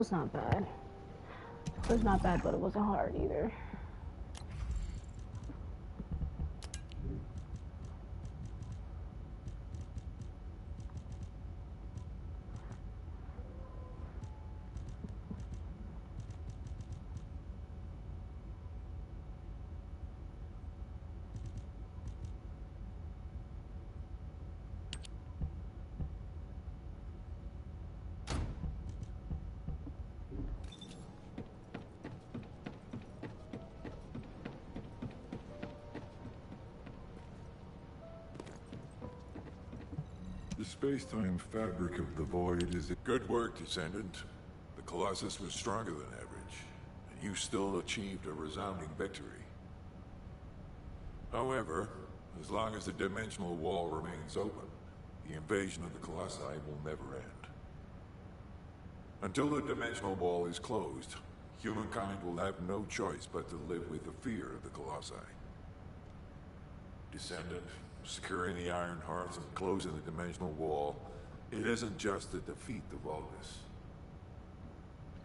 It's not bad. It was not bad, but it wasn't hard either. The space-time fabric of the void is... Good work, Descendant. The Colossus was stronger than average, and you still achieved a resounding victory. However, as long as the dimensional wall remains open, the invasion of the Colossi will never end. Until the dimensional wall is closed, humankind will have no choice but to live with the fear of the Colossi. Descendant, securing the Iron Hearts and closing the dimensional wall, it isn't just to defeat the Vulgus.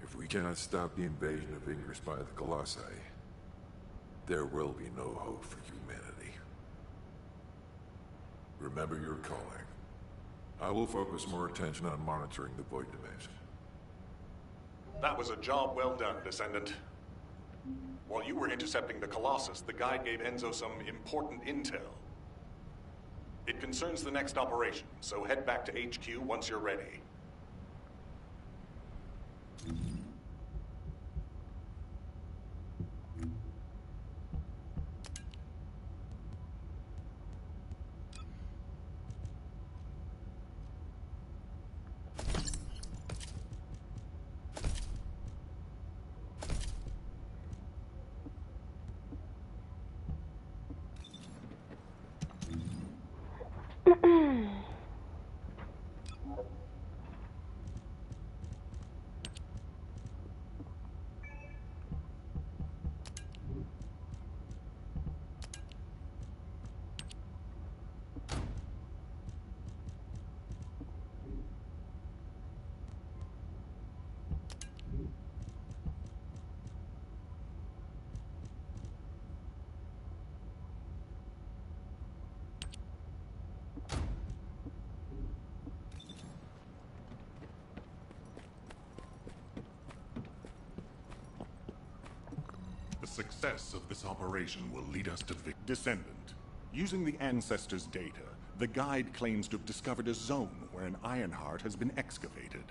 If we cannot stop the invasion of Ingress by the Colossi, there will be no hope for humanity. Remember your calling. I will focus more attention on monitoring the Void Dimension. That was a job well done, Descendant. While you were intercepting the Colossus, the guide gave Enzo some important intel. It concerns the next operation, so head back to HQ once you're ready. The success of this operation will lead us to Descendant. Using the Ancestors' data, the guide claims to have discovered a zone where an Ironheart has been excavated.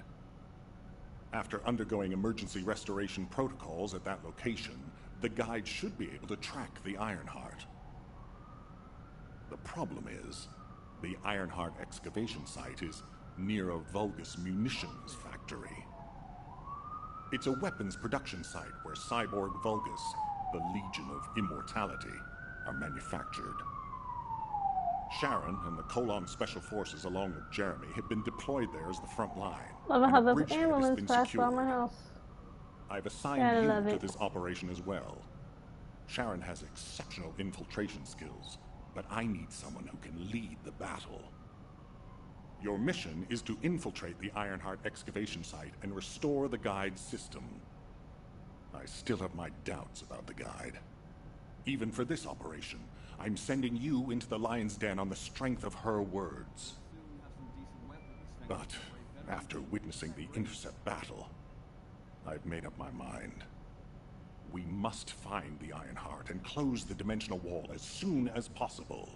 After undergoing emergency restoration protocols at that location, the guide should be able to track the Ironheart. The problem is, the Ironheart excavation site is near a Vulgus munitions factory. It's a weapons production site where cyborg Vulgus, the Legion of Immortality, are manufactured. Sharon and the Colon Special Forces, along with Jeremy, have been deployed there as the front line. Love how the bridgehead has ambulance been passed by secured. my house. I've assigned Gotta you love to it. this operation as well. Sharon has exceptional infiltration skills, but I need someone who can lead the battle. Your mission is to infiltrate the Ironheart excavation site and restore the guide's system. I still have my doubts about the guide. Even for this operation, I'm sending you into the Lion's Den on the strength of her words. But after witnessing the intercept battle, I've made up my mind. We must find the Ironheart and close the dimensional wall as soon as possible.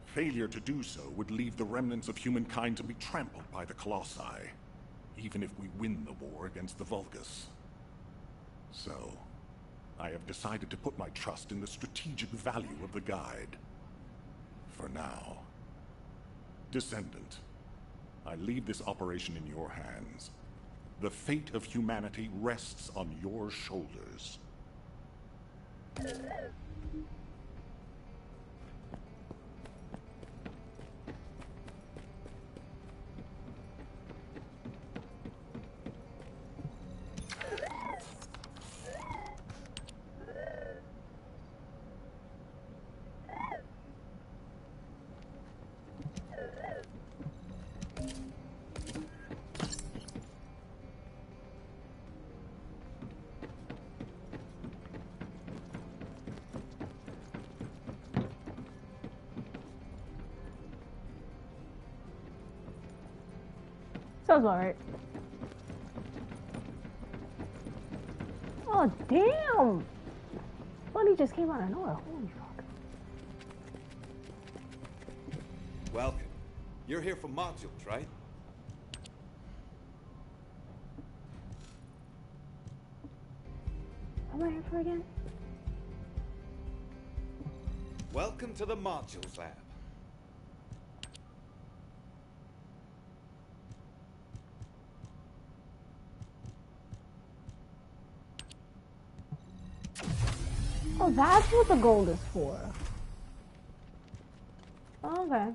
Failure to do so would leave the remnants of humankind to be trampled by the Colossi, even if we win the war against the Vulgus. So, I have decided to put my trust in the strategic value of the guide. For now. Descendant, I leave this operation in your hands. The fate of humanity rests on your shoulders. Sounds about right. Oh, damn! Buddy just came out of nowhere. Holy fuck. Welcome. You're here for modules, right? What am I here for again? Welcome to the modules lab. Oh, that's what the gold is for. Okay.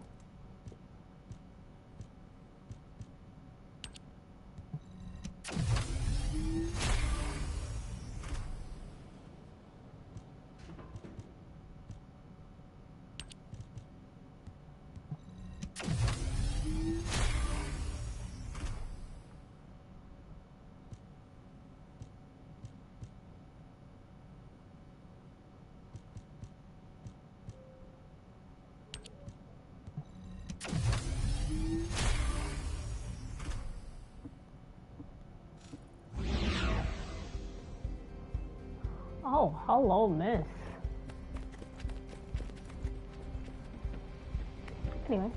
Oh, hello, miss. Anyway.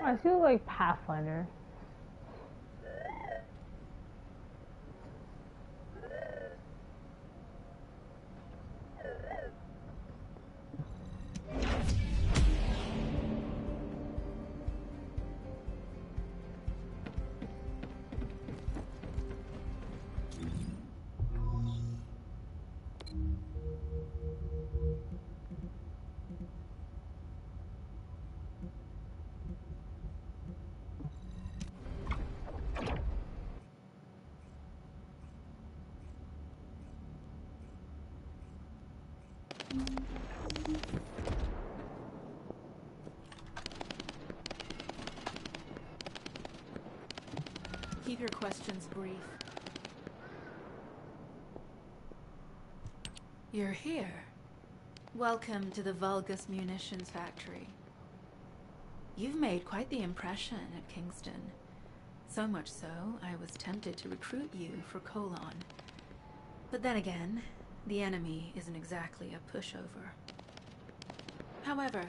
I feel like Pathfinder. Keep your questions brief. You're here. Welcome to the Vulgus Munitions Factory. You've made quite the impression at Kingston. So much so, I was tempted to recruit you for Colon. But then again, the enemy isn't exactly a pushover. However,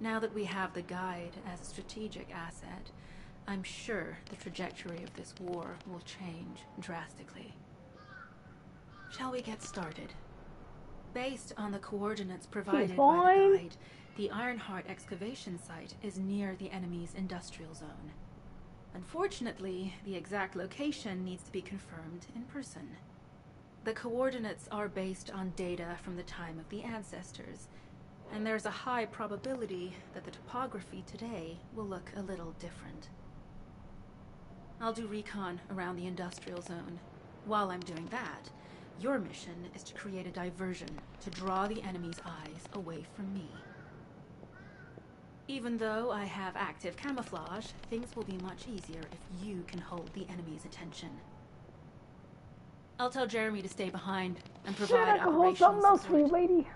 now that we have the guide as a strategic asset, I'm sure the trajectory of this war will change drastically. Shall we get started? Based on the coordinates provided by the guide, the Ironheart excavation site is near the enemy's industrial zone. Unfortunately, the exact location needs to be confirmed in person. The coordinates are based on data from the time of the ancestors, and there's a high probability that the topography today will look a little different. I'll do recon around the industrial zone. While I'm doing that, your mission is to create a diversion to draw the enemy's eyes away from me. Even though I have active camouflage, things will be much easier if you can hold the enemy's attention. I'll tell Jeremy to stay behind and provide operational support. Lady.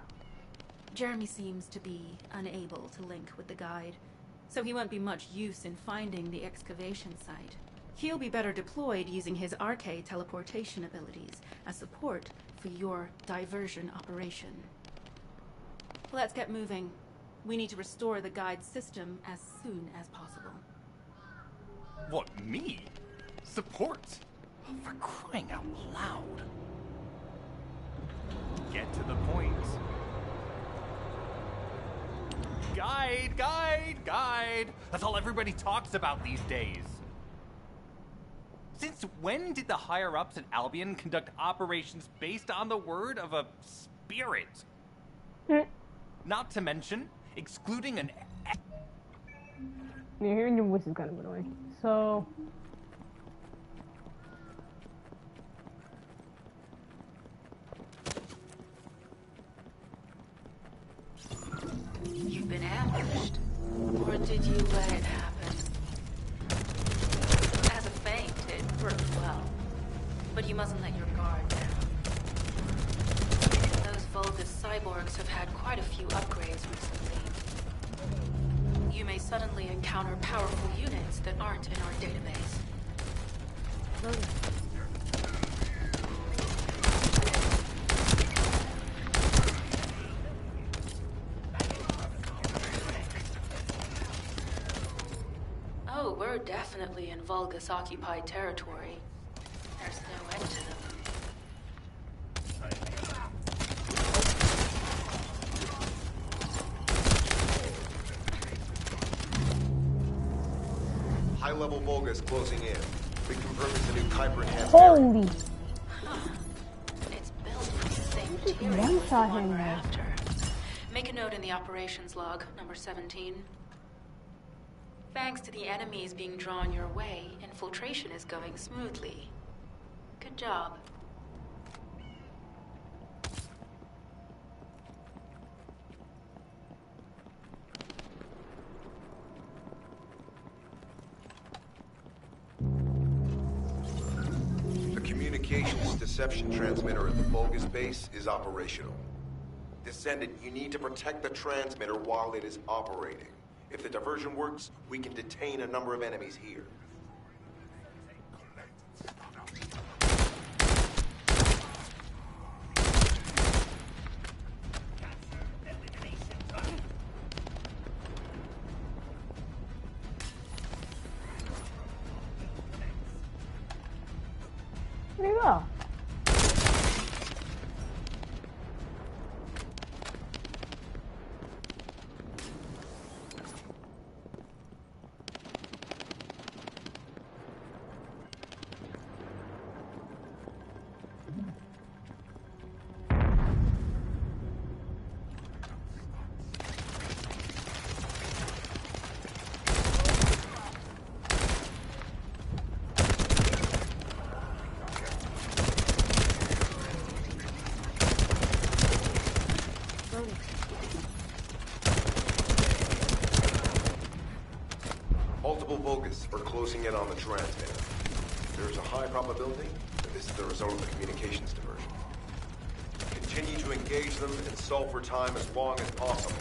Jeremy seems to be unable to link with the guide, so he won't be much use in finding the excavation site. He'll be better deployed using his arcade teleportation abilities as support for your diversion operation. Let's get moving. We need to restore the guide system as soon as possible. What, me? Support? Oh, for crying out loud. Get to the point. Guide, guide, guide. That's all everybody talks about these days. Since when did the higher-ups at Albion conduct operations based on the word of a spirit? Not to mention, excluding an... Yeah, hearing your voice is kind of annoying. So... been ambushed? Or did you let it happen? As a feint, it worked well. But you mustn't let your guard down. Those Vulgus cyborgs have had quite a few upgrades recently. You may suddenly encounter powerful units that aren't in our database. Oh, we're definitely in Vulgus-occupied territory. There's no end to them. High-level Vulgus closing in. We confirm it's a new Kuiper-enhanced area. Holy! It's built from the same Just material as the one-shot one him we're there. after. Make a note in the operations log, number 17. Thanks to the enemies being drawn your way, infiltration is going smoothly. Good job. The communications deception transmitter at the Vulgus base is operational. Descendant, you need to protect the transmitter while it is operating. If the diversion works, we can detain a number of enemies here. Where'd he go? Multiple Vulgus are closing in on the transmitter. There's a high probability that this is the result of the communications diversion. Continue to engage them and solve for time as long as possible.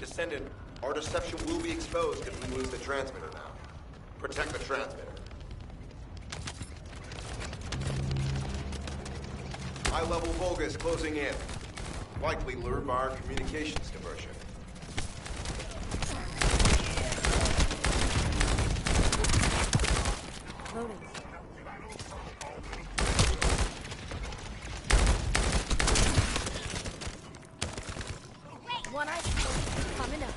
Descendant, our deception will be exposed if we lose the transmitter now. Protect the transmitter. High-level Vulgus closing in. Likely lured by our communications diversion. One eye coming up.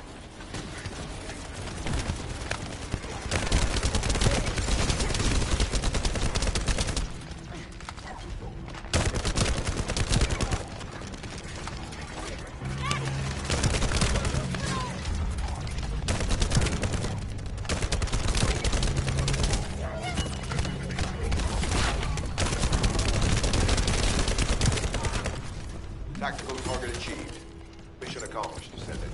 Tactical target achieved. Mission accomplished, Descendant.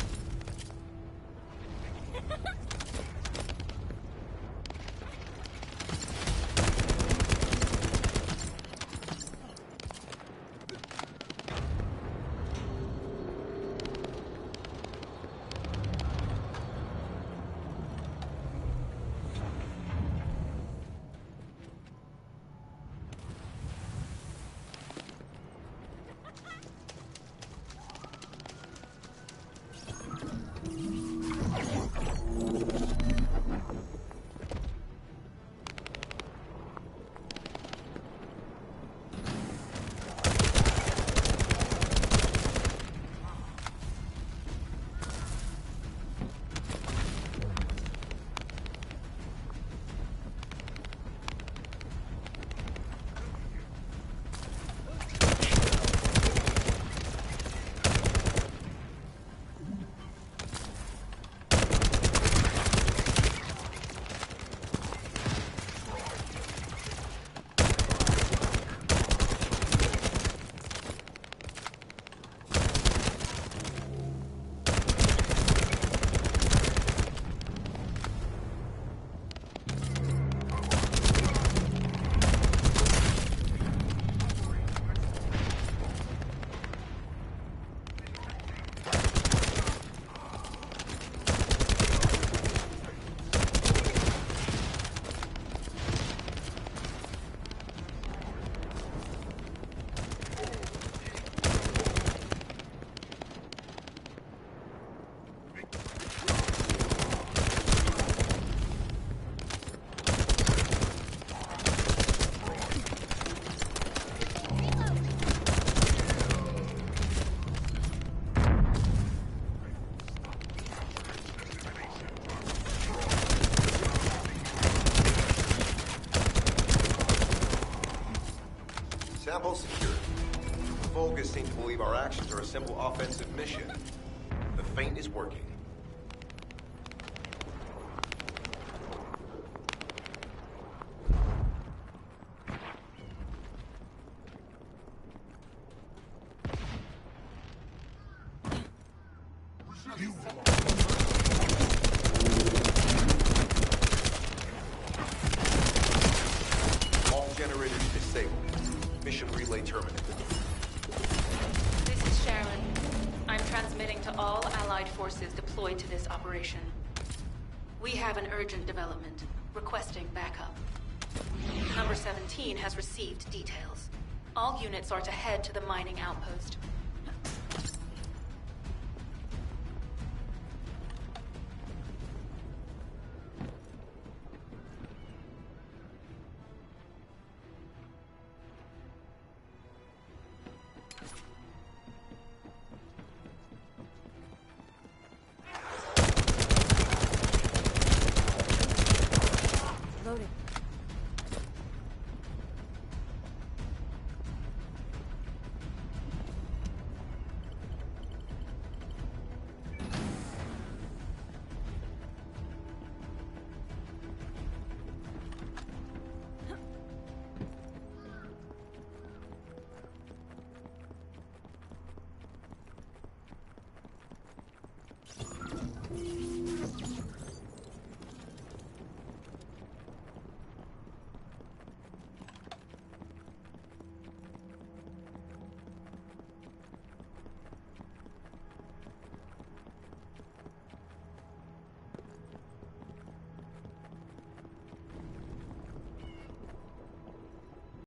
Vulgus seem to believe our actions are a simple offensive mission. The feint is working. All generators disabled. Mission relay terminated. This is Sharon. I'm transmitting to all Allied forces deployed to this operation. We have an urgent development, requesting backup. Number 17 has received details. All units are to head to the mining outpost.